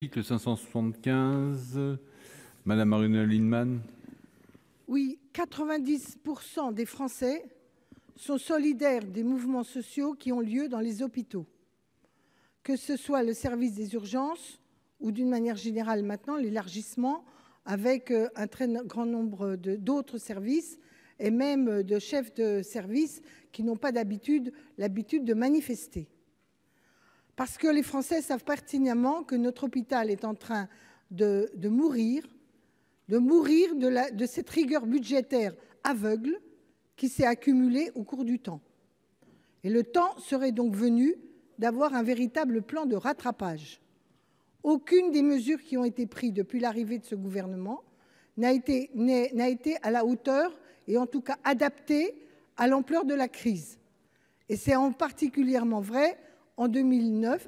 Article 575, Madame Marie-Noëlle Lienemann. Oui, 90% des Français sont solidaires des mouvements sociaux qui ont lieu dans les hôpitaux, que ce soit le service des urgences ou d'une manière générale maintenant l'élargissement avec un très grand nombre d'autres services et même de chefs de service qui n'ont pas l'habitude de manifester. Parce que les Français savent pertinemment que notre hôpital est en train de mourir de cette rigueur budgétaire aveugle qui s'est accumulée au cours du temps. Et le temps serait donc venu d'avoir un véritable plan de rattrapage. Aucune des mesures qui ont été prises depuis l'arrivée de ce gouvernement n'a été à la hauteur et en tout cas adaptée à l'ampleur de la crise. Et c'est en particulièrement vrai en 2019,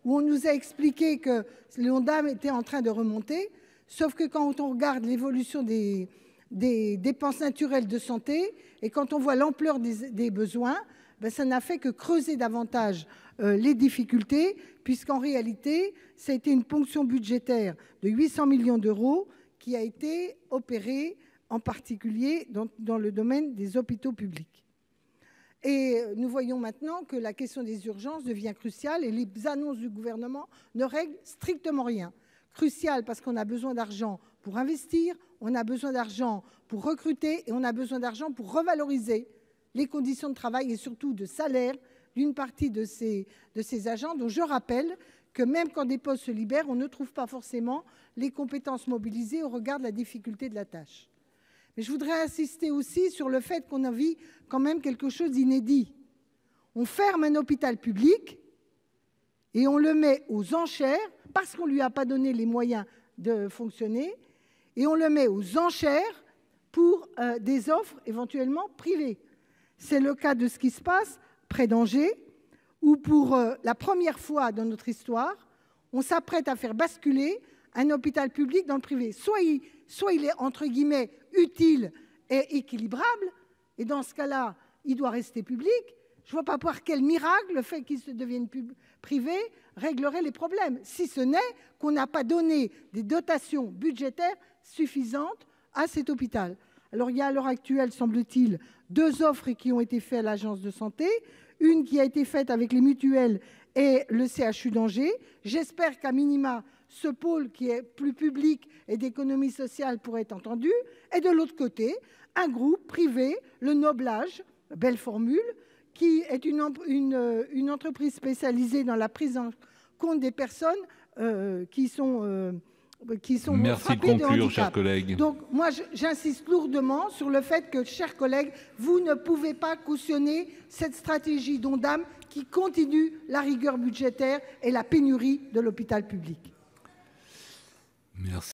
où on nous a expliqué que l'Ondam était en train de remonter, sauf que quand on regarde l'évolution des dépenses naturelles de santé et quand on voit l'ampleur des besoins, ça n'a fait que creuser davantage les difficultés, puisqu'en réalité, ça a été une ponction budgétaire de 800 millions d'euros qui a été opérée en particulier dans le domaine des hôpitaux publics. Et nous voyons maintenant que la question des urgences devient cruciale et les annonces du gouvernement ne règlent strictement rien. Crucial parce qu'on a besoin d'argent pour investir, on a besoin d'argent pour recruter et on a besoin d'argent pour revaloriser les conditions de travail et surtout de salaire d'une partie de ces agents dont je rappelle que même quand des postes se libèrent, on ne trouve pas forcément les compétences mobilisées au regard de la difficulté de la tâche. Mais je voudrais insister aussi sur le fait qu'on a vu quand même quelque chose d'inédit. On ferme un hôpital public et on le met aux enchères parce qu'on ne lui a pas donné les moyens de fonctionner et on le met aux enchères pour des offres éventuellement privées. C'est le cas de ce qui se passe près d'Angers où pour la première fois dans notre histoire, on s'apprête à faire basculer un hôpital public dans le privé. Soit il est, entre guillemets, utile et équilibrable, et dans ce cas-là, il doit rester public. Je ne vois pas par quel miracle le fait qu'il se devienne privé réglerait les problèmes, si ce n'est qu'on n'a pas donné des dotations budgétaires suffisantes à cet hôpital. Alors il y a à l'heure actuelle, semble-t-il, 2 offres qui ont été faites à l'agence de santé, une qui a été faite avec les mutuelles et le CHU d'Angers. J'espère qu'à minima, ce pôle qui est plus public et d'économie sociale pourrait être entendu. Et de l'autre côté, un groupe privé, le Noblage, belle formule, qui est une entreprise spécialisée dans la prise en compte des personnes qui sont Merci de frappées de conclure, handicap. chers collègues. Donc moi, j'insiste lourdement sur le fait que, chers collègues, vous ne pouvez pas cautionner cette stratégie d'Ondam qui continue la rigueur budgétaire et la pénurie de l'hôpital public. Merci.